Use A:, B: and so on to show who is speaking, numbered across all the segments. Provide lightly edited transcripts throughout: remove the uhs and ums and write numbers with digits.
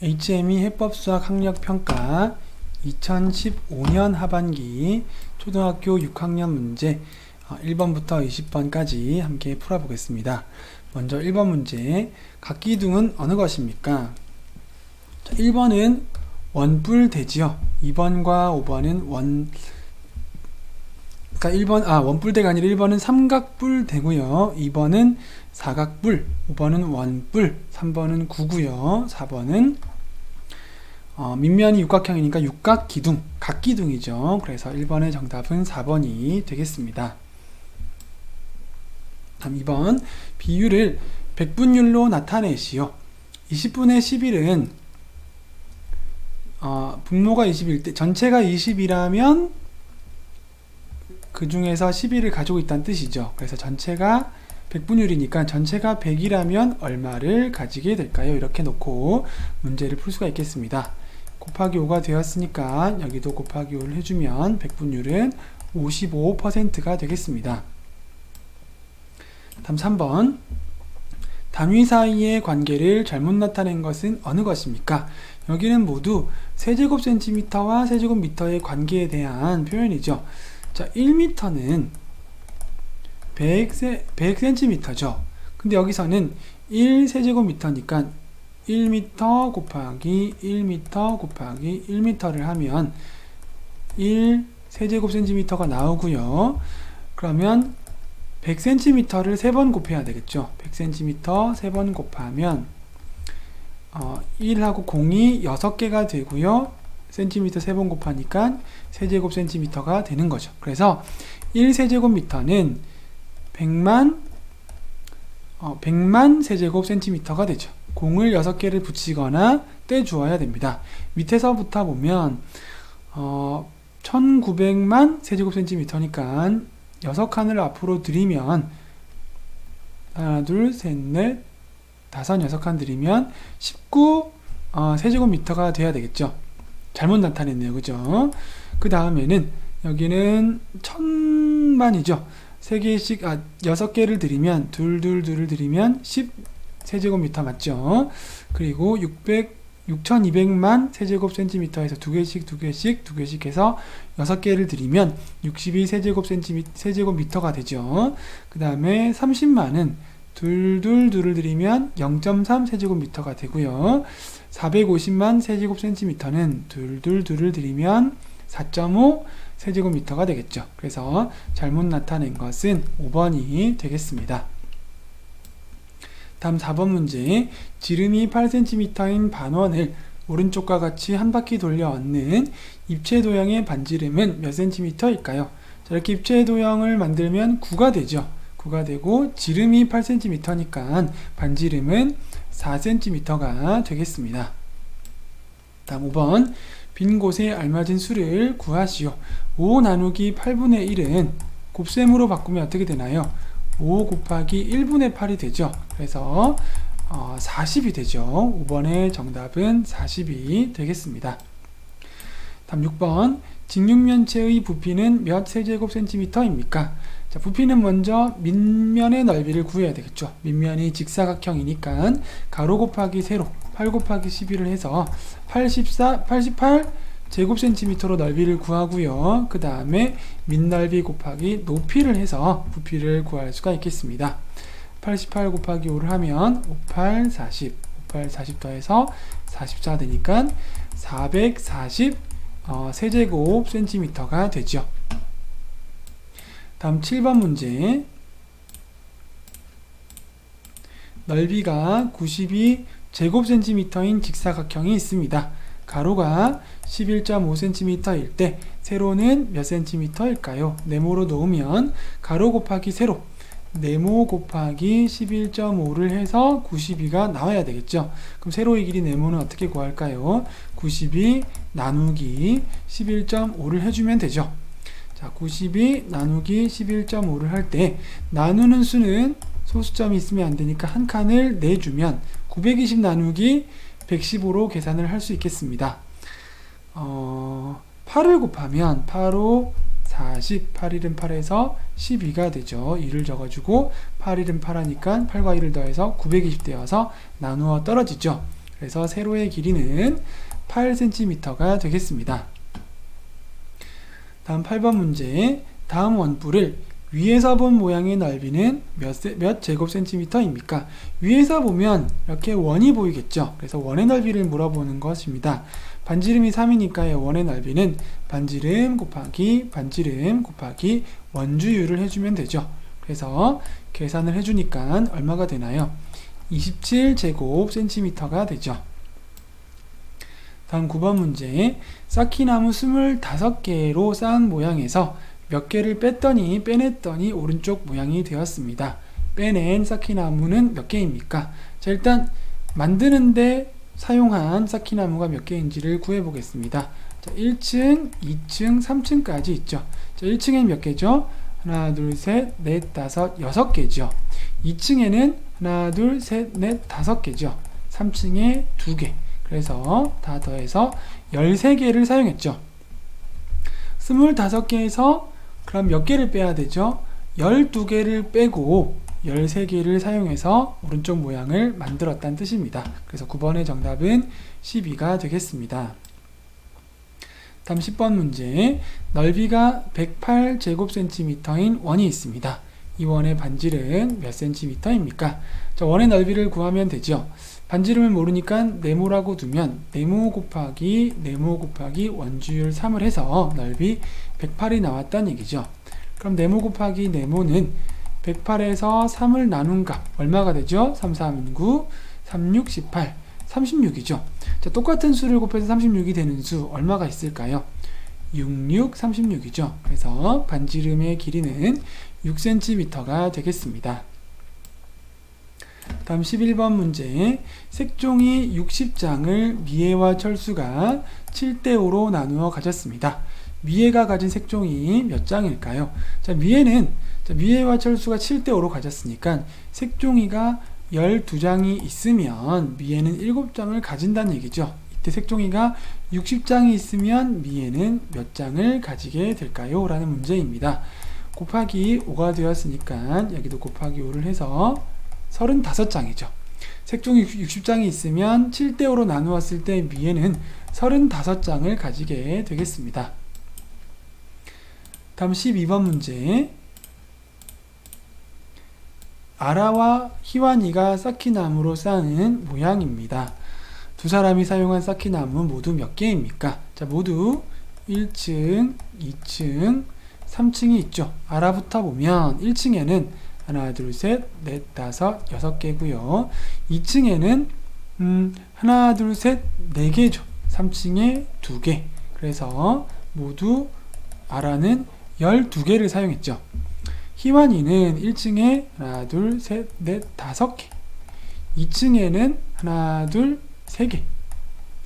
A: HME 해법수학 학력평가 2015년 하반기 초등학교 6학년 문제 1번부터 20번까지 함께 풀어보겠습니다. 먼저 1번 문제, 각기둥은 어느 것입니까? 자, 1번은 원뿔대지요. 2번과 5번은 원뿔대가 아니라 1번은 삼각뿔대고요. 2번은 사각뿔, 5번은 원뿔, 3번은 구고요. 4번은 밑면이 육각형이니까 육각기둥, 각기둥이죠. 그래서 1번의 정답은 4번이 되겠습니다. 다음 2번, 비율을 백분율로 나타내시오. 20분의 11은 분모가 21대 전체가 20이라면 그 중에서 11을 가지고 있다는 뜻이죠. 그래서 전체가 백분율이니까 전체가 100이라면 얼마를 가지게 될까요? 이렇게 놓고 문제를 풀 수가 있겠습니다. 곱하기 5가 되었으니까 여기도 곱하기 5를 해주면 백분율은 55%가 되겠습니다. 다음 3번, 단위 사이의 관계를 잘못 나타낸 것은 어느 것입니까? 여기는 모두 세제곱센티미터와 세제곱미터의 관계에 대한 표현이죠. 자, 1m는 100cm죠. 근데 여기서는 1세제곱미터니까 1m 곱하기 1m 곱하기 1m를 하면 1세제곱센티미터가 나오고요. 그러면 100cm를 3번 곱해야 되겠죠. 100cm 3번 곱하면 1하고 0이 6개가 되고요. 센티미터 3번 곱하니까 세제곱센티미터가 되는 거죠. 그래서 1세제곱미터는 100만 세제곱센티미터가 되죠. 0을 6개를 붙이거나 떼주어야 됩니다. 밑에서부터 보면 1900만 세제곱센티미터니까 6칸을 앞으로 들이면 하나, 둘, 셋, 넷, 다섯, 6칸 들이면 19 세제곱미터가 돼야 되겠죠. 잘못 나타냈네요. 그죠? 그 다음에는 여기는 1000만이죠. 3개씩, 6개를 들이면 둘을 들이면 10 세제곱미터 맞죠? 그리고 6200만 세제곱센티미터에서 2개씩 해서 6개를 들이면 62 세제곱미터가 되죠. 그 다음에 30만은 둘을 들이면 0.3 세제곱미터가 되고요. 450만 세제곱센티미터는 둘을 들이면 4.5 세제곱미터가 되겠죠. 그래서 잘못 나타낸 것은 5번이 되겠습니다. 다음 4번 문제, 지름이 8cm인 반원을 오른쪽과 같이 한 바퀴 돌려 얻는 입체 도형의 반지름은 몇 cm일까요? 자, 이렇게 입체 도형을 만들면 9가 되죠. 9가 되고 지름이 8cm니까 반지름은 4cm가 되겠습니다. 다음 5번, 빈 곳에 알맞은 수를 구하시오. 5 나누기 8분의 1은 곱셈으로 바꾸면 어떻게 되나요? 5 곱하기 1분의 8이 되죠. 그래서 40이 되죠. 5번의 정답은 40이 되겠습니다. 다음 6번, 직육면체의 부피는 몇 세제곱센티미터입니까? 자, 부피는 먼저 밑면의 넓이를 구해야 되겠죠. 밑면이 직사각형이니까 가로 곱하기 세로 8 곱하기 11을 해서 88 제곱센티미터로 넓이를 구하고요. 그 다음에 밑넓이 곱하기 높이를 해서 부피를 구할 수가 있겠습니다. 88 곱하기 5를 하면 58, 40, 58, 40 더해서 44 되니까 440 세제곱센티미터가 되죠. 다음 7번 문제, 넓이가 92 제곱센티미터인 직사각형이 있습니다. 가로가 11.5cm일 때 세로는 몇 cm일까요? 네모로 놓으면 가로 곱하기 세로, 네모 곱하기 11.5를 해서 92가 나와야 되겠죠. 그럼 세로의 길이 네모는 어떻게 구할까요? 92 나누기 11.5를 해주면 되죠. 자, 92 나누기 11.5를 할 때 나누는 수는 소수점이 있으면 안 되니까 한 칸을 내주면 920 나누기 115로 계산을 할 수 있겠습니다. 8을 곱하면 8호 40, 8일은 8에서 12가 되죠. 2를 적어주고 8일은 8 하니까 8과 1을 더해서 920 되어서 나누어 떨어지죠. 그래서 세로의 길이는 8cm가 되겠습니다. 다음 8번 문제. 다음 원뿔을 위에서 본 모양의 넓이는 몇 제곱센티미터입니까? 위에서 보면 이렇게 원이 보이겠죠. 그래서 원의 넓이를 물어보는 것입니다. 반지름이 3이니까 원의 넓이는 반지름 곱하기 반지름 곱하기 원주율을 해주면 되죠. 그래서 계산을 해주니까 얼마가 되나요? 27제곱센티미터가 되죠. 다음 9번 문제. 쌓기나무 25개로 쌓은 모양에서 몇 개를 빼냈더니 오른쪽 모양이 되었습니다. 빼낸 쌓기나무는 몇 개입니까? 자, 일단 만드는데 사용한 쌓기나무가 몇 개인지를 구해 보겠습니다. 자, 1층, 2층, 3층까지 있죠. 자, 1층엔 몇 개죠? 하나, 둘, 셋, 넷, 다섯, 6개죠. 2층에는 하나, 둘, 셋, 넷, 5개죠. 3층에 2개. 그래서 다 더해서 13개를 사용했죠. 25개에서 그럼 몇 개를 빼야 되죠? 12개를 빼고 13개를 사용해서 오른쪽 모양을 만들었다는 뜻입니다. 그래서 9번의 정답은 12가 되겠습니다. 다음 10번 문제. 넓이가 108제곱센티미터인 원이 있습니다. 이 원의 반지름 몇 센티미터입니까? 자, 원의 넓이를 구하면 되죠. 반지름을 모르니까 네모라고 두면 네모 곱하기 원주율 3을 해서 넓이 108이 나왔다는 얘기죠. 그럼 네모 곱하기 네모는 108에서 3을 나눈 값 얼마가 되죠? 3, 3, 9, 3, 6, 18, 36이죠. 자, 똑같은 수를 곱해서 36이 되는 수 얼마가 있을까요? 6, 6, 36이죠. 그래서 반지름의 길이는 6cm가 되겠습니다. 다음 11번 문제. 색종이 60장을 미애와 철수가 7대5로 나누어 가졌습니다. 미애가 가진 색종이 몇 장일까요? 자, 미애와 철수가 7대5로 가졌으니까 색종이가 12장이 있으면 미애는 7장을 가진다는 얘기죠. 이때 색종이가 60장이 있으면 미애는 몇 장을 가지게 될까요? 라는 문제입니다. 곱하기 5가 되었으니까 여기도 곱하기 5를 해서 35장이죠. 색종이 60장이 있으면 7대5로 나누었을 때 미애는 35장을 가지게 되겠습니다. 다음 12번 문제. 아라와 희완이가 쌓기나무로 쌓은 모양입니다. 두 사람이 사용한 쌓기나무 모두 몇 개입니까? 자, 모두 1층, 2층, 3층이 있죠. 아라부터 보면 1층에는 하나, 둘, 셋, 넷, 다섯, 6개고요. 2층에는 하나, 둘, 셋, 4개죠. 3층에 2개. 그래서 모두 아라는 12개를 사용했죠. 희완이는 1층에 하나, 둘, 셋, 넷, 5개. 2층에는 하나, 둘, 3개.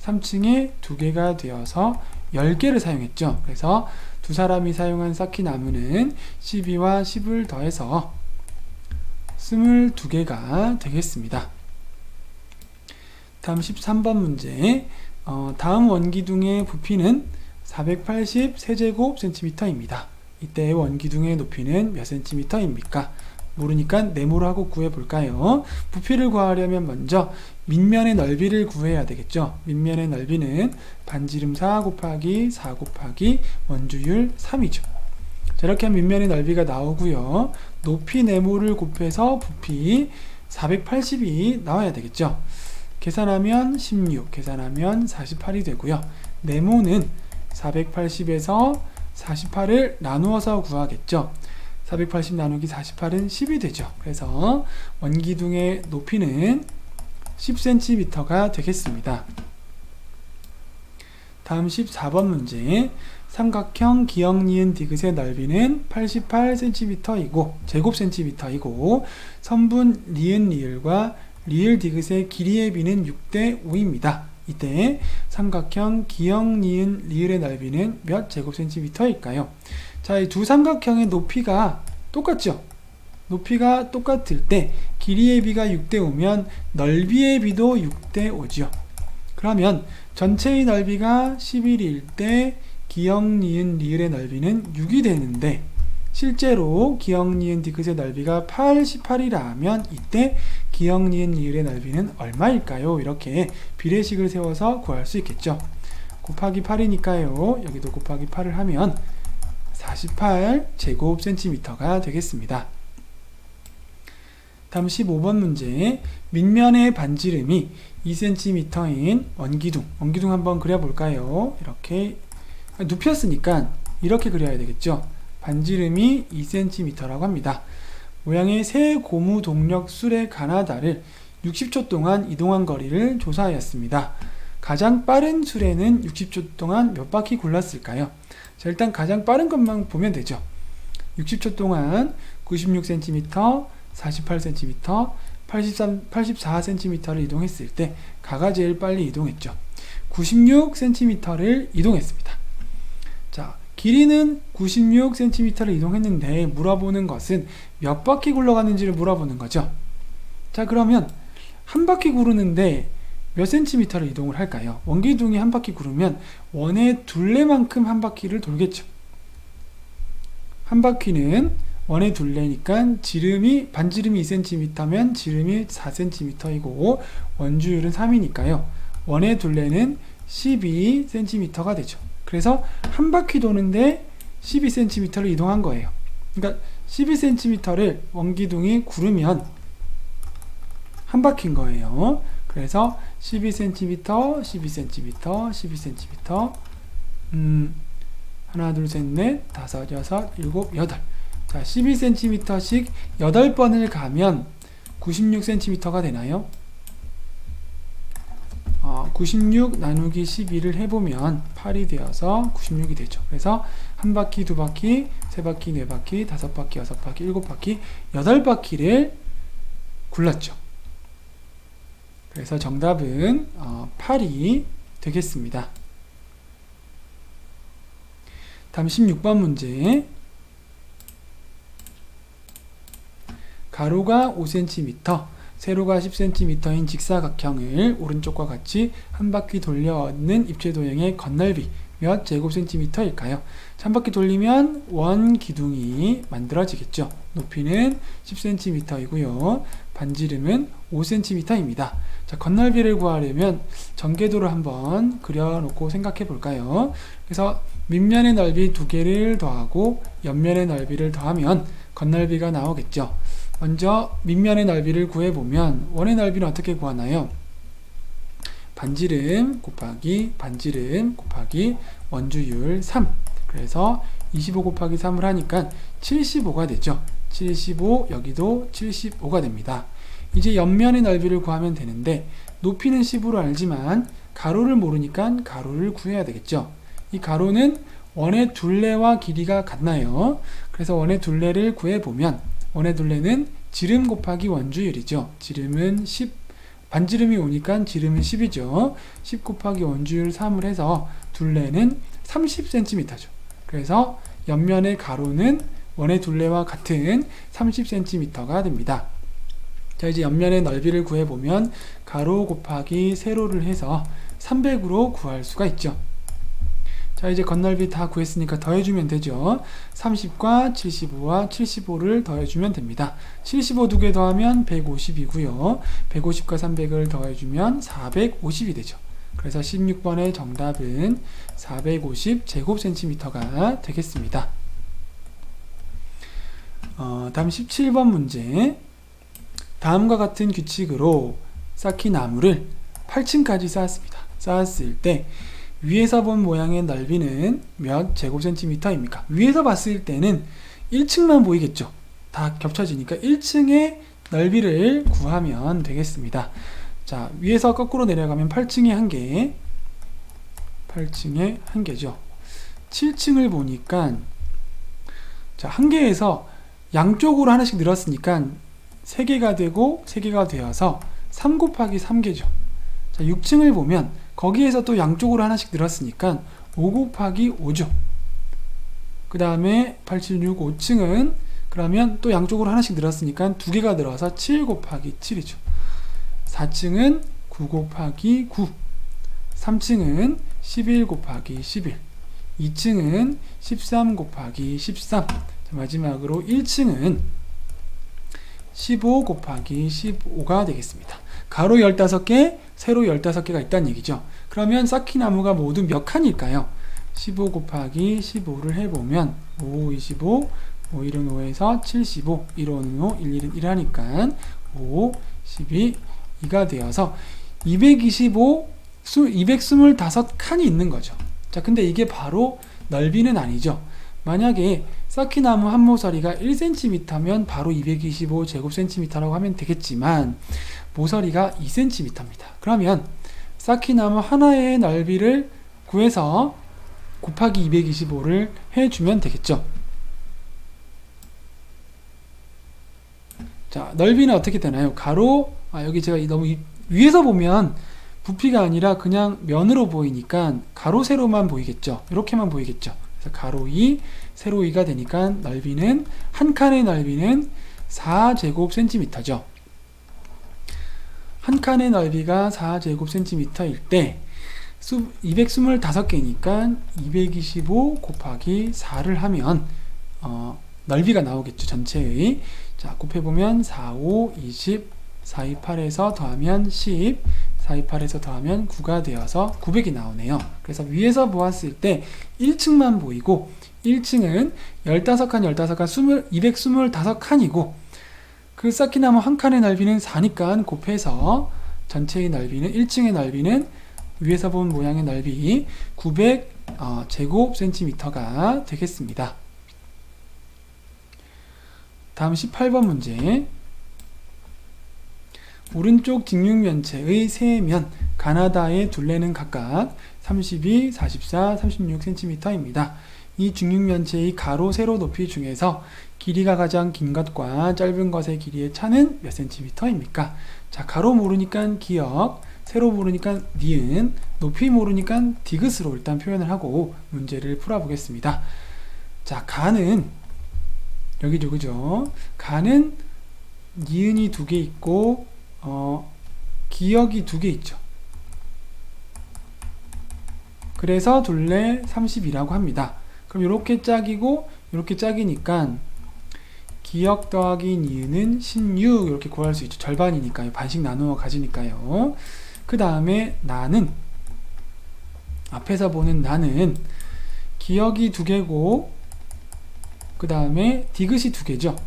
A: 3층에 2개가 되어서 10개를 사용했죠. 그래서 두 사람이 사용한 쌓기나무는 12와 10을 더해서 22개가 되겠습니다. 다음 13번 문제. 다음 원기둥의 부피는 480세제곱센티미터입니다. 이때 원기둥의 높이는 몇 센티미터입니까? 모르니까 네모로 하고 구해볼까요? 부피를 구하려면 먼저 밑면의 넓이를 구해야 되겠죠. 밑면의 넓이는 반지름 4 곱하기 4 곱하기 원주율 3이죠. 자, 이렇게 하면 밑면의 넓이가 나오고요. 높이 네모를 곱해서 부피 480이 나와야 되겠죠. 계산하면 16, 계산하면 48이 되고요. 네모는 480에서 48을 나누어서 구하겠죠. 480 나누기 48은 10이 되죠. 그래서 원기둥의 높이는 10cm가 되겠습니다. 다음 14번 문제. 삼각형 기역 니은 디귿의 넓이는 88cm이고 제곱센티미터이고 선분 니은 리을과 리을 디귿의 길이의 비는 6대5입니다. 이때 삼각형 기역 니은 리을의 넓이는 몇 제곱센티미터일까요? 자, 이 두 삼각형의 높이가 똑같죠? 높이가 똑같을 때 길이의 비가 6대5면 넓이의 비도 6대5죠. 그러면 전체의 넓이가 11일 때 기역 니은 리을의 넓이는 6이 되는데 실제로 기역, 니은, 디귿의 넓이가 88이라면 이때 기역, 니은, 리을의 넓이는 얼마일까요? 이렇게 비례식을 세워서 구할 수 있겠죠. 곱하기 8이니까요. 여기도 곱하기 8을 하면 48제곱센티미터가 되겠습니다. 다음 15번 문제. 밑면의 반지름이 2cm인 원기둥 한번 그려볼까요? 이렇게 눕혔으니까 이렇게 그려야 되겠죠. 반지름이 2cm라고 합니다. 모양의 새 고무 동력 수레 가나다를 60초 동안 이동한 거리를 조사하였습니다. 가장 빠른 수레는 60초 동안 몇 바퀴 굴렀을까요? 자, 일단 가장 빠른 것만 보면 되죠. 60초 동안 96cm, 48cm, 84cm를 이동했을 때 가가 제일 빨리 이동했죠. 96cm를 이동했습니다. 자, 길이는 96cm를 이동했는데 물어보는 것은 몇 바퀴 굴러갔는지를 물어보는 거죠. 자, 그러면 한 바퀴 구르는데 몇 센티미터를 이동을 할까요? 원기둥이 한 바퀴 구르면 원의 둘레만큼 한 바퀴를 돌겠죠. 한 바퀴는 원의 둘레니까 반지름이 2cm면 지름이 4cm이고 원주율은 3이니까요. 원의 둘레는 12cm가 되죠. 그래서 한 바퀴 도는데 12cm를 이동한 거예요. 그러니까 12cm를 원기둥이 구르면 한 바퀴인 거예요. 그래서 12cm, 12cm, 12cm, 하나, 둘, 셋, 넷, 다섯, 여섯, 일곱, 여덟. 자, 12cm씩 8번을 가면 96cm가 되나요? 96 나누기 12를 해보면 8이 되어서 96이 되죠. 그래서 한 바퀴, 두 바퀴, 세 바퀴, 네 바퀴, 다섯 바퀴, 여섯 바퀴, 일곱 바퀴, 8바퀴를 굴렀죠. 그래서 정답은 8이 되겠습니다. 다음 16번 문제. 가로가 5cm, 세로가 10cm인 직사각형을 오른쪽과 같이 한 바퀴 돌려 얻는 입체도형의 건널비 몇 제곱센티미터일까요? 한 바퀴 돌리면 원 기둥이 만들어지겠죠. 높이는 10cm이고요. 반지름은 5cm입니다. 자, 건널비를 구하려면 전개도를 한번 그려놓고 생각해 볼까요? 그래서 밑면의 넓이 2개를 더하고 옆면의 넓이를 더하면 건널비가 나오겠죠. 먼저 밑면의 넓이를 구해보면 원의 넓이는 어떻게 구하나요? 반지름 곱하기 반지름 곱하기 원주율 3. 그래서 25 곱하기 3을 하니까 75가 되죠. 75, 여기도 75가 됩니다. 이제 옆면의 넓이를 구하면 되는데 높이는 10으로 알지만 가로를 모르니까 가로를 구해야 되겠죠. 이 가로는 원의 둘레와 길이가 같나요? 그래서 원의 둘레를 구해보면 원의 둘레는 지름 곱하기 원주율이죠. 지름은 10, 반지름이 오니까 지름은 10이죠. 10 곱하기 원주율 3을 해서 둘레는 30cm죠. 그래서 옆면의 가로는 원의 둘레와 같은 30cm가 됩니다. 자, 이제 옆면의 넓이를 구해보면 가로 곱하기 세로를 해서 300으로 구할 수가 있죠. 자, 이제 건널비 다 구했으니까 더해주면 되죠. 30과 75와 75를 더해주면 됩니다. 75 2개 더하면 150이고요. 150과 300을 더해주면 450이 되죠. 그래서 16번의 정답은 450제곱센티미터가 되겠습니다. 다음 17번 문제. 다음과 같은 규칙으로 쌓기 나무를 8층까지 쌓았습니다. 쌓았을 때 위에서 본 모양의 넓이는 몇 제곱센티미터입니까? 위에서 봤을 때는 1층만 보이겠죠. 다 겹쳐지니까 1층의 넓이를 구하면 되겠습니다. 자, 위에서 거꾸로 내려가면 8층에 1개, 8층에 1개죠. 7층을 보니까 자, 1개에서 양쪽으로 하나씩 늘었으니까 3개가 되고 3개가 되어서 3 곱하기 3개죠. 자, 6층을 보면 거기에서 또 양쪽으로 하나씩 늘었으니까 5 곱하기 5죠. 그 다음에 8, 7, 6, 5층은 그러면 또 양쪽으로 하나씩 늘었으니까 2개가 늘어서 7 곱하기 7이죠. 4층은 9 곱하기 9, 3층은 11 곱하기 11, 2층은 13 곱하기 13, 자, 마지막으로 1층은 15 곱하기 15가 되겠습니다. 가로 15개, 세로 15개가 있다는 얘기죠. 그러면 쌓기 나무가 모두 몇 칸일까요? 15 곱하기 15를 해보면 5, 25, 5, 1은 5에서 75, 1, 5는 5, 1, 1은 1 하니까 5, 12, 2가 되어서 225, 225칸이 있는 거죠. 자, 근데 이게 바로 넓이는 아니죠. 만약에 쌓기나무 한 모서리가 1cm면 바로 225제곱cm라고 하면 되겠지만 모서리가 2cm입니다. 그러면 쌓기나무 하나의 넓이를 구해서 곱하기 225를 해주면 되겠죠. 자, 넓이는 어떻게 되나요? 가로, 여기 제가 너무 위에서 보면 부피가 아니라 그냥 면으로 보이니까 가로 세로만 보이겠죠. 이렇게만 보이겠죠. 그래서 가로 2, 세로 2가 되니까 넓이는 한 칸의 넓이는 4제곱cm죠. 한 칸의 넓이가 4제곱cm일 때 225개니까 225 곱하기 4를 하면 넓이가 나오겠죠. 전체의. 자, 곱해보면 4, 5, 20, 4, 2, 8에서 더하면 10, 4, 2, 8에서 더하면 9가 되어서 900이 나오네요. 그래서 위에서 보았을 때 1층만 보이고 1층은 15칸, 15칸, 225칸이고 그 쌓기나무 한 칸의 넓이는 4니까 곱해서 전체의 넓이는 1층의 넓이는 위에서 본 모양의 넓이 900제곱cm가 되겠습니다. 다음 18번 문제. 오른쪽 직육면체의 세 면 가나다의 둘레는 각각 32, 44, 36cm입니다. 이 직육면체의 가로, 세로 높이 중에서 길이가 가장 긴 것과 짧은 것의 길이의 차는 몇 cm입니까? 자, 가로 모르니까 기역, 세로 모르니까 니은, 높이 모르니까 디귿으로 일단 표현을 하고 문제를 풀어보겠습니다. 자, 가는 여기죠, 그죠? 가는 니은이 2개 있고 기역이 2개 있죠. 그래서 둘레 30이라고 합니다. 그럼 이렇게 짝이고 이렇게 짝이니까 기역 더하기 니은은 16 이렇게 구할 수 있죠. 절반이니까요. 반씩 나누어 가지니까요. 그 다음에 나는 앞에서 보는 나는 기역이 2개고 그 다음에 디귿이 2개죠.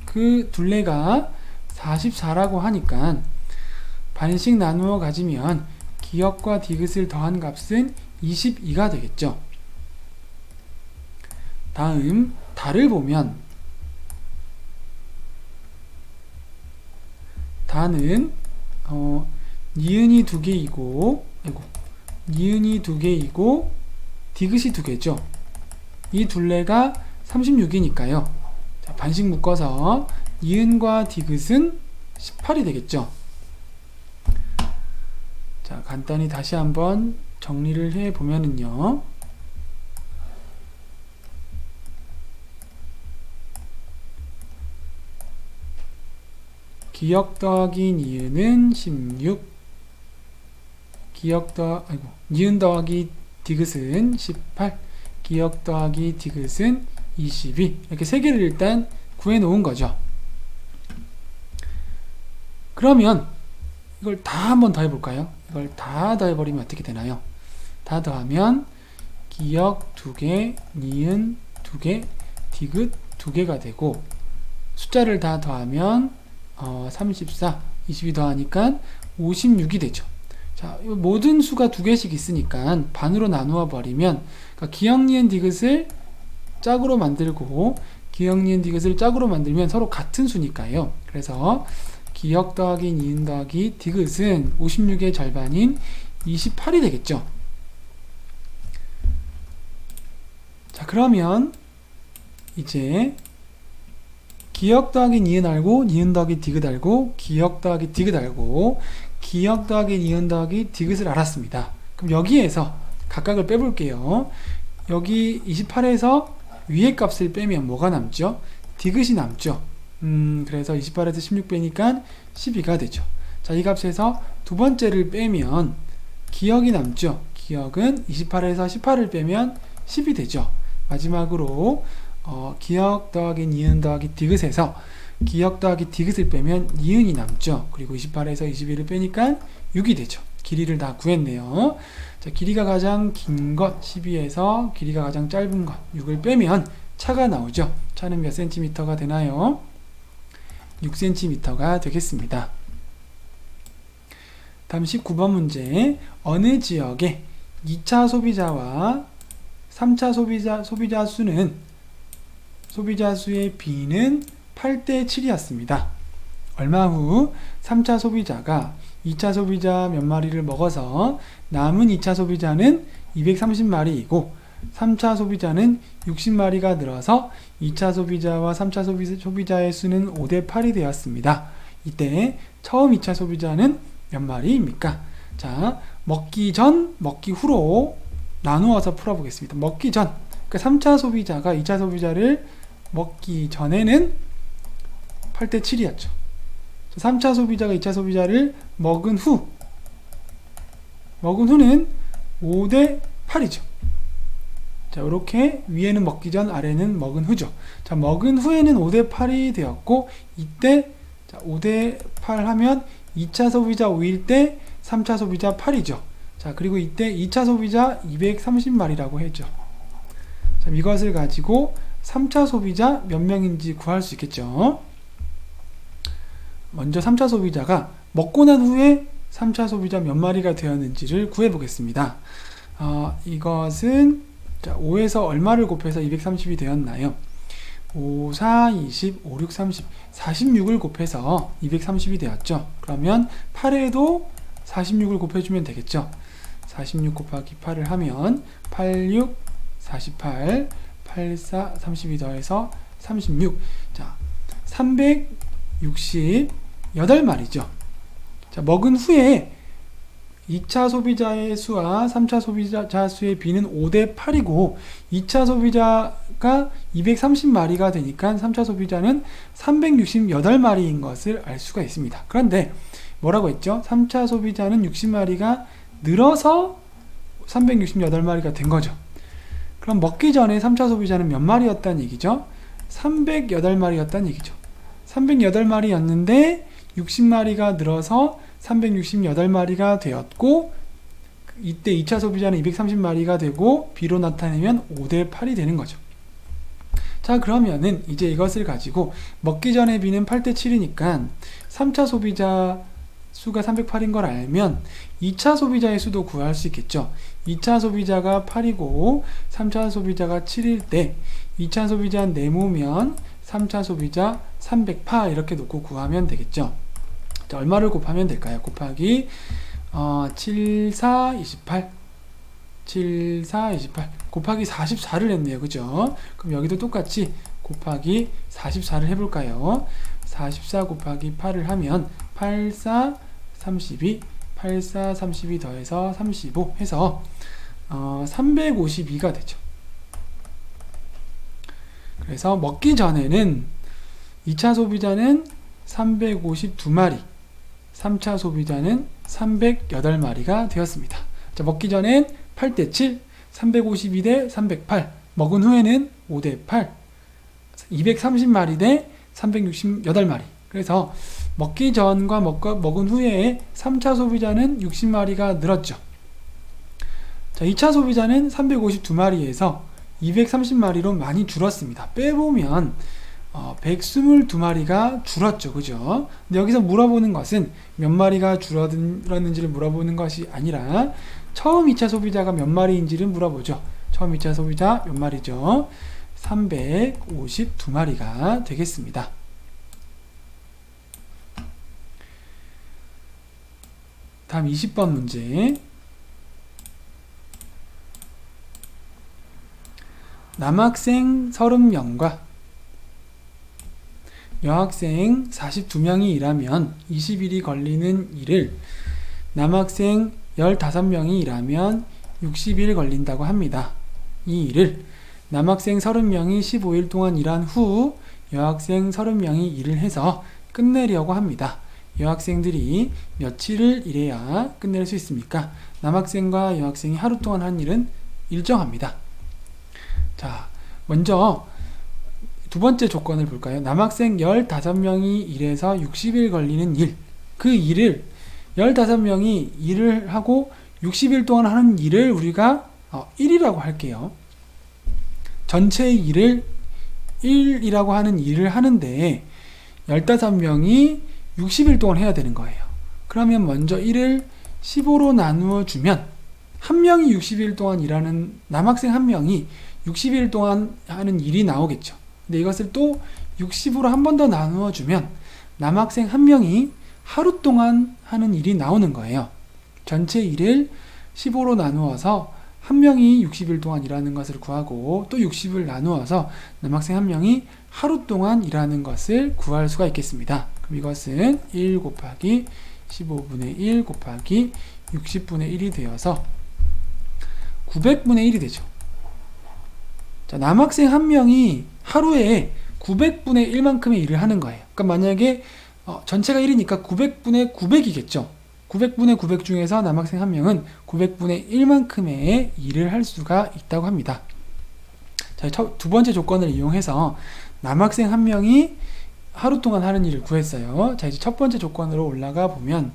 A: 그 둘레가 44라고 하니까 반씩 나누어 가지면 기역과 디귿을 더한 값은 22가 되겠죠. 다음 다를 보면 다는 니은이 2개이고 니은이 2개이고 디귿이 2개죠. 이 둘레가 36이니까요. 반씩 묶어서 니은과 디귿은 18이 되겠죠. 자, 간단히 다시 한번 정리를 해 보면은요. 기역 더하기 니은은 16, 니은 더하기 디귿은 18, 기역 더하기 디귿은 22. 이렇게 세 개를 일단 구해 놓은 거죠. 그러면 이걸 다 한번 더 해볼까요? 이걸 다 더해버리면 어떻게 되나요? 다 더하면 기역 2개, 니은 2개, 디귿 2개가 되고 숫자를 다 더하면 34, 22 더하니까 56이 되죠. 자, 모든 수가 2개씩 있으니까 반으로 나누어 버리면 그러니까 기역, 니은, 디귿을 짝으로 만들고 기역, 니은, 디귿을 짝으로 만들면 서로 같은 수니까요. 그래서 기역 더하기 니은 더하기 디귿은 56의 절반인 28이 되겠죠. 자, 그러면 이제 기역 더하기 니은 알고 니은 더하기 디귿 알고 기역 더하기 디귿 알고 기역 더하기 니은 더하기 디귿을 알았습니다. 그럼 여기에서 각각을 빼볼게요. 여기 28에서 위의 값을 빼면 뭐가 남죠? 디귿이 남죠. 그래서 28에서 16 빼니까 12가 되죠. 자, 이 값에서 두 번째를 빼면 기역이 남죠. 기역은 28에서 18을 빼면 10이 되죠. 마지막으로 기역 더하기 니은 더하기 디귿에서 기역 더하기 디귿을 빼면 니은이 남죠. 그리고 28에서 21을 빼니까 6이 되죠. 길이를 다 구했네요. 자, 길이가 가장 긴 것 12에서 길이가 가장 짧은 것 6을 빼면 차가 나오죠. 차는 몇 cm가 되나요? 6cm가 되겠습니다. 다음 19번 문제. 어느 지역의 2차 소비자와 3차 소비자 수는 소비자 수의 비는 8대 7이었습니다. 얼마 후 3차 소비자가 2차 소비자 몇 마리를 먹어서 남은 2차 소비자는 230마리이고 3차 소비자는 60마리가 늘어서 2차 소비자와 3차 소비자의 수는 5대 8이 되었습니다. 이때 처음 2차 소비자는 몇 마리입니까? 자, 먹기 전, 먹기 후로 나누어서 풀어보겠습니다. 먹기 전, 그러니까 3차 소비자가 2차 소비자를 먹기 전에는 8대 7이었죠. 3차 소비자가 2차 소비자를 먹은 후는 5대 8이죠. 자, 이렇게 위에는 먹기 전, 아래는 먹은 후죠. 자, 먹은 후에는 5대 8이 되었고, 이때 자, 5대 8 하면 2차 소비자 5일 때 3차 소비자 8이죠. 자, 그리고 이때 2차 소비자 230마리라고 했죠. 자, 이것을 가지고 3차 소비자 몇 명인지 구할 수 있겠죠. 먼저 3차 소비자가 먹고 난 후에 3차 소비자 몇 마리가 되었는지를 구해 보겠습니다. 이것은 자, 5에서 얼마를 곱해서 230이 되었나요? 5, 4, 20, 5, 6, 30 46을 곱해서 230이 되었죠. 그러면 8에도 46을 곱해주면 되겠죠. 46 곱하기 8을 하면 8, 6, 48 8, 4, 32 더해서 36 자, 368마리죠. 자, 먹은 후에 2차 소비자의 수와 3차 소비자 수의 비는 5대 8이고 2차 소비자가 230마리가 되니까 3차 소비자는 368마리인 것을 알 수가 있습니다. 그런데 뭐라고 했죠? 3차 소비자는 60마리가 늘어서 368마리가 된 거죠. 그럼 먹기 전에 3차 소비자는 몇 마리였다는 얘기죠? 308마리였다는 얘기죠. 308마리였는데 60마리가 늘어서 368마리가 되었고 이때 2차 소비자는 230마리가 되고 비로 나타내면 5대 8이 되는 거죠. 자, 그러면은 이제 이것을 가지고 먹기 전에 비는 8대 7이니까 3차 소비자 수가 308인 걸 알면 2차 소비자의 수도 구할 수 있겠죠. 2차 소비자가 8이고 3차 소비자가 7일 때 2차 소비자 내모면 3차 소비자 308 이렇게 놓고 구하면 되겠죠. 자, 얼마를 곱하면 될까요? 곱하기 7, 4, 28 7, 4, 28 곱하기 44를 했네요. 그죠? 그럼 여기도 똑같이 곱하기 44를 해볼까요? 44 곱하기 8을 하면 8, 4, 32 8, 4, 32 더해서 35 해서 352가 되죠. 그래서 먹기 전에는 2차 소비자는 352마리 3차 소비자는 308마리가 되었습니다. 자, 먹기 전엔 8대 7 352 대 308 먹은 후에는 5대 8 230마리 대 368마리 그래서 먹기 전과 먹은 후에 3차 소비자는 60마리가 늘었죠. 자, 2차 소비자는 352마리에서 230마리로 많이 줄었습니다. 빼보면 122마리가 줄었죠. 그죠? 근데 여기서 물어보는 것은 몇 마리가 줄었는지를 물어보는 것이 아니라 처음 2차 소비자가 몇 마리인지를 물어보죠. 처음 2차 소비자 몇 마리죠? 352마리가 되겠습니다. 다음 20번 문제. 남학생 30명과 여학생 42명이 일하면 20일이 걸리는 일을 남학생 15명이 일하면 60일 걸린다고 합니다. 이 일을 남학생 30명이 15일 동안 일한 후 여학생 30명이 일을 해서 끝내려고 합니다. 여학생들이 며칠을 일해야 끝낼 수 있습니까? 남학생과 여학생이 하루 동안 한 일은 일정합니다. 자, 먼저 두 번째 조건을 볼까요? 남학생 15명이 일해서 60일 걸리는 일. 그 일을 15명이 일을 하고 60일 동안 하는 일을 우리가 1이라고 할게요. 전체의 일을 1이라고 하는 일을 하는데 15명이 60일 동안 해야 되는 거예요. 그러면 먼저 1을 15로 나누어 주면 한 명이 60일 동안 일하는 남학생 한 명이 60일 동안 하는 일이 나오겠죠. 근데 이것을 또 60으로 한 번 더 나누어 주면 남학생 한 명이 하루 동안 하는 일이 나오는 거예요. 전체 일을 15로 나누어서 한 명이 60일 동안 일하는 것을 구하고 또 60을 나누어서 남학생 한 명이 하루 동안 일하는 것을 구할 수가 있겠습니다. 그럼 이것은 1 곱하기 15분의 1 곱하기 60분의 1이 되어서 900분의 1이 되죠. 자, 남학생 한 명이 하루에 900분의 1만큼의 일을 하는 거예요. 그러니까 만약에 전체가 1이니까 900분의 900이겠죠. 900분의 900 중에서 남학생 한 명은 900분의 1만큼의 일을 할 수가 있다고 합니다. 자, 두 번째 조건을 이용해서 남학생 한 명이 하루 동안 하는 일을 구했어요. 자, 이제 첫 번째 조건으로 올라가 보면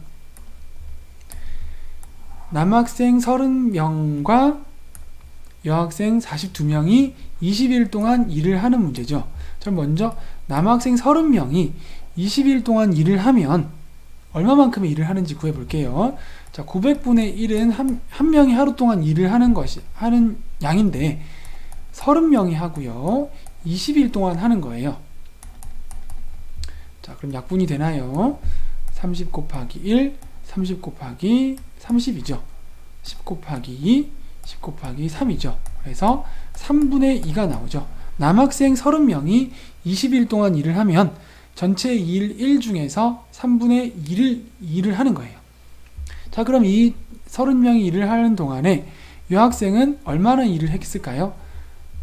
A: 남학생 30명과 여학생 42명이 20일 동안 일을 하는 문제죠. 그럼 먼저 남학생 30명이 20일 동안 일을 하면 얼마만큼의 일을 하는지 구해 볼게요. 자, 900분의 1은 한 명이 하루 동안 일을 하는 양인데 30명이 하고요. 20일 동안 하는 거예요. 자, 그럼 약분이 되나요? 30 곱하기 1, 30 곱하기 30이죠. 10 곱하기 2, 10 곱하기 3이죠. 그래서 3분의 2가 나오죠. 남학생 30명이 20일 동안 일을 하면 전체 일 중에서 3분의 2를 하는 거예요. 자, 그럼 이 30명이 일을 하는 동안에 여학생은 얼마나 일을 했을까요?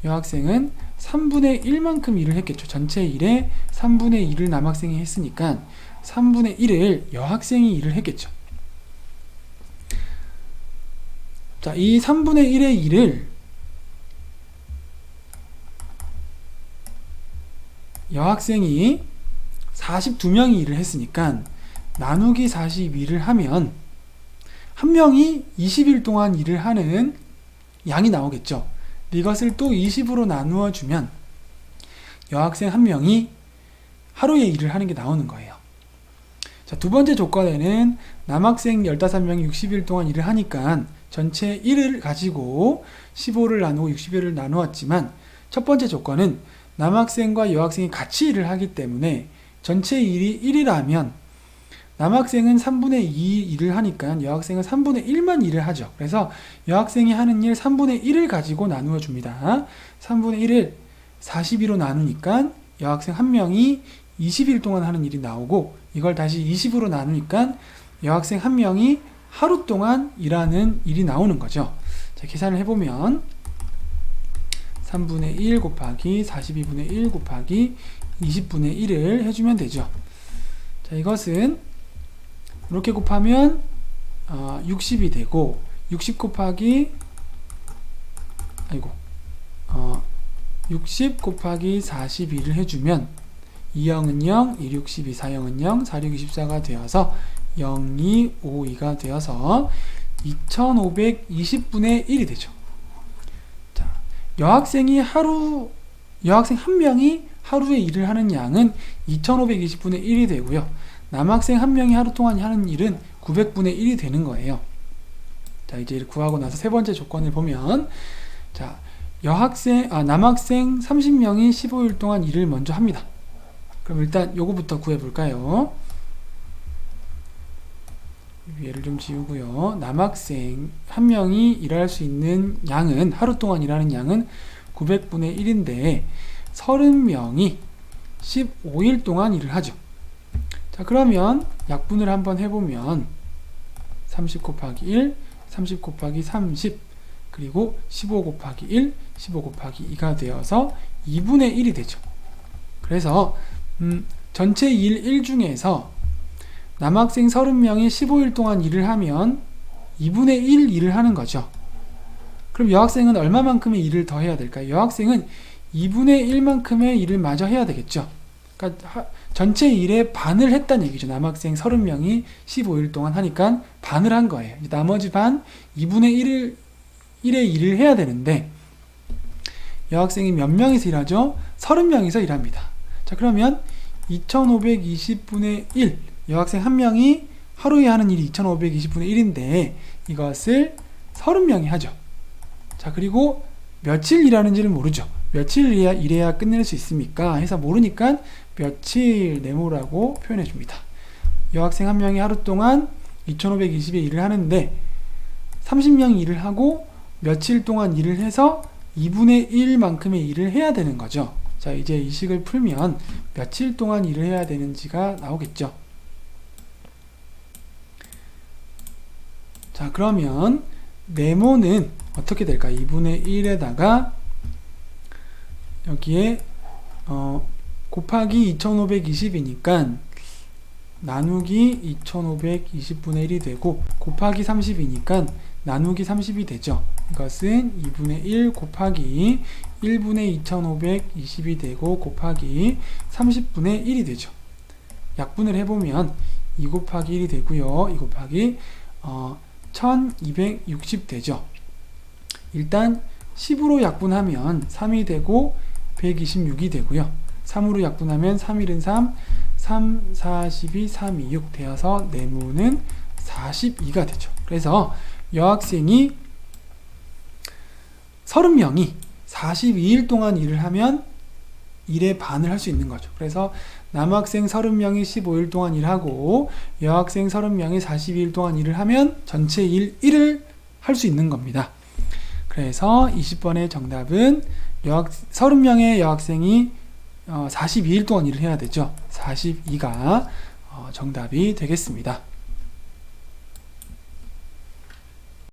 A: 여학생은 3분의 1만큼 일을 했겠죠. 전체 일의 3분의 1을 남학생이 했으니까 3분의 1을 여학생이 일을 했겠죠. 자, 이 3분의 1의 일을 여학생이 42명이 일을 했으니까 나누기 42를 하면 한 명이 20일 동안 일을 하는 양이 나오겠죠. 이것을 또 20으로 나누어 주면 여학생 한 명이 하루에 일을 하는 게 나오는 거예요. 자, 두 번째 조건에는 남학생 15명이 60일 동안 일을 하니까 전체 1을 가지고 15를 나누고 60일을 나누었지만 첫 번째 조건은 남학생과 여학생이 같이 일을 하기 때문에 전체 일이 1이라면 남학생은 3분의 2 일을 하니까 여학생은 3분의 1만 일을 하죠. 그래서 여학생이 하는 일 3분의 1을 가지고 나누어 줍니다. 3분의 1을 42로 나누니까 여학생 한 명이 20일 동안 하는 일이 나오고 이걸 다시 20으로 나누니까 여학생 한 명이 하루 동안 일하는 일이 나오는 거죠. 자, 계산을 해보면 3분의 1 곱하기 42분의 1 곱하기 20분의 1을 해주면 되죠. 자, 이것은 이렇게 곱하면 60이 되고 60 곱하기 60 곱하기 42를 해주면 2영은 0, 2, 6, 12, 4영은 0, 4, 6, 24가 되어서 0, 2, 5, 2가 되어서 2520분의 1이 되죠. 자, 여학생 한 명이 하루에 일을 하는 양은 2520분의 1이 되고요. 남학생 한 명이 하루 동안 하는 일은 900분의 1이 되는 거예요. 자, 이제 구하고 나서 세 번째 조건을 보면, 자, 남학생 30명이 15일 동안 일을 먼저 합니다. 그럼 일단 요거부터 구해볼까요? 얘를 좀 지우고요. 남학생 한 명이 일할 수 있는 양은, 하루 동안 일하는 양은 900분의 1인데 30명이 15일 동안 일을 하죠. 자, 그러면 약분을 한번 해보면 30 곱하기 1, 30 곱하기 30, 그리고 15 곱하기 1, 15 곱하기 2가 되어서 2분의 1이 되죠. 그래서 전체 일 중에서 남학생 30명이 15일 동안 일을 하면 2분의 1 일을 하는 거죠. 그럼 여학생은 얼마만큼의 일을 더 해야 될까요? 여학생은 2분의 1만큼의 일을 마저 해야 되겠죠. 그러니까 전체 일의 반을 했다는 얘기죠. 남학생 30명이 15일 동안 하니까 반을 한 거예요. 나머지 반 2분의 1의 일을 해야 되는데 여학생이 몇 명이서 일하죠? 30명이서 일합니다. 자, 그러면 2520분의 1, 여학생 1명이 하루에 하는 일이 2520분의 1인데 이것을 30명이 하죠. 자, 그리고 며칠 일하는지를 모르죠. 며칠 일해야 끝낼 수 있습니까? 해서 모르니까 며칠 네모라고 표현해 줍니다. 여학생 1명이 하루 동안 2520의 일을 하는데 30명이 일을 하고 며칠 동안 일을 해서 2분의 1만큼의 일을 해야 되는 거죠. 자, 이제 이 식을 풀면 며칠 동안 일을 해야 되는지가 나오겠죠. 자, 그러면 네모는 어떻게 될까? 2분의 1에다가 여기에 곱하기 2520이니까 나누기 2520분의 1이 되고 곱하기 30이니까 나누기 30이 되죠. 이것은 2분의 1 곱하기 1분의 2520이 되고 곱하기 30분의 1이 되죠. 약분을 해보면 2 곱하기 1이 되고요. 2 곱하기 1260 되죠. 일단 10으로 약분하면 3이 되고 126이 되고요. 3으로 약분하면 3일은 3, 3, 42, 3, 2, 6 되어서 네모는 42가 되죠. 그래서 여학생이 30명이 42일 동안 일을 하면 일의 반을 할 수 있는 거죠. 그래서 남학생 30명이 15일 동안 일하고 여학생 30명이 42일 동안 일을 하면 전체 일 1을 할 수 있는 겁니다. 그래서 20번의 정답은 30명의 여학생이 42일 동안 일을 해야 되죠. 42가 정답이 되겠습니다.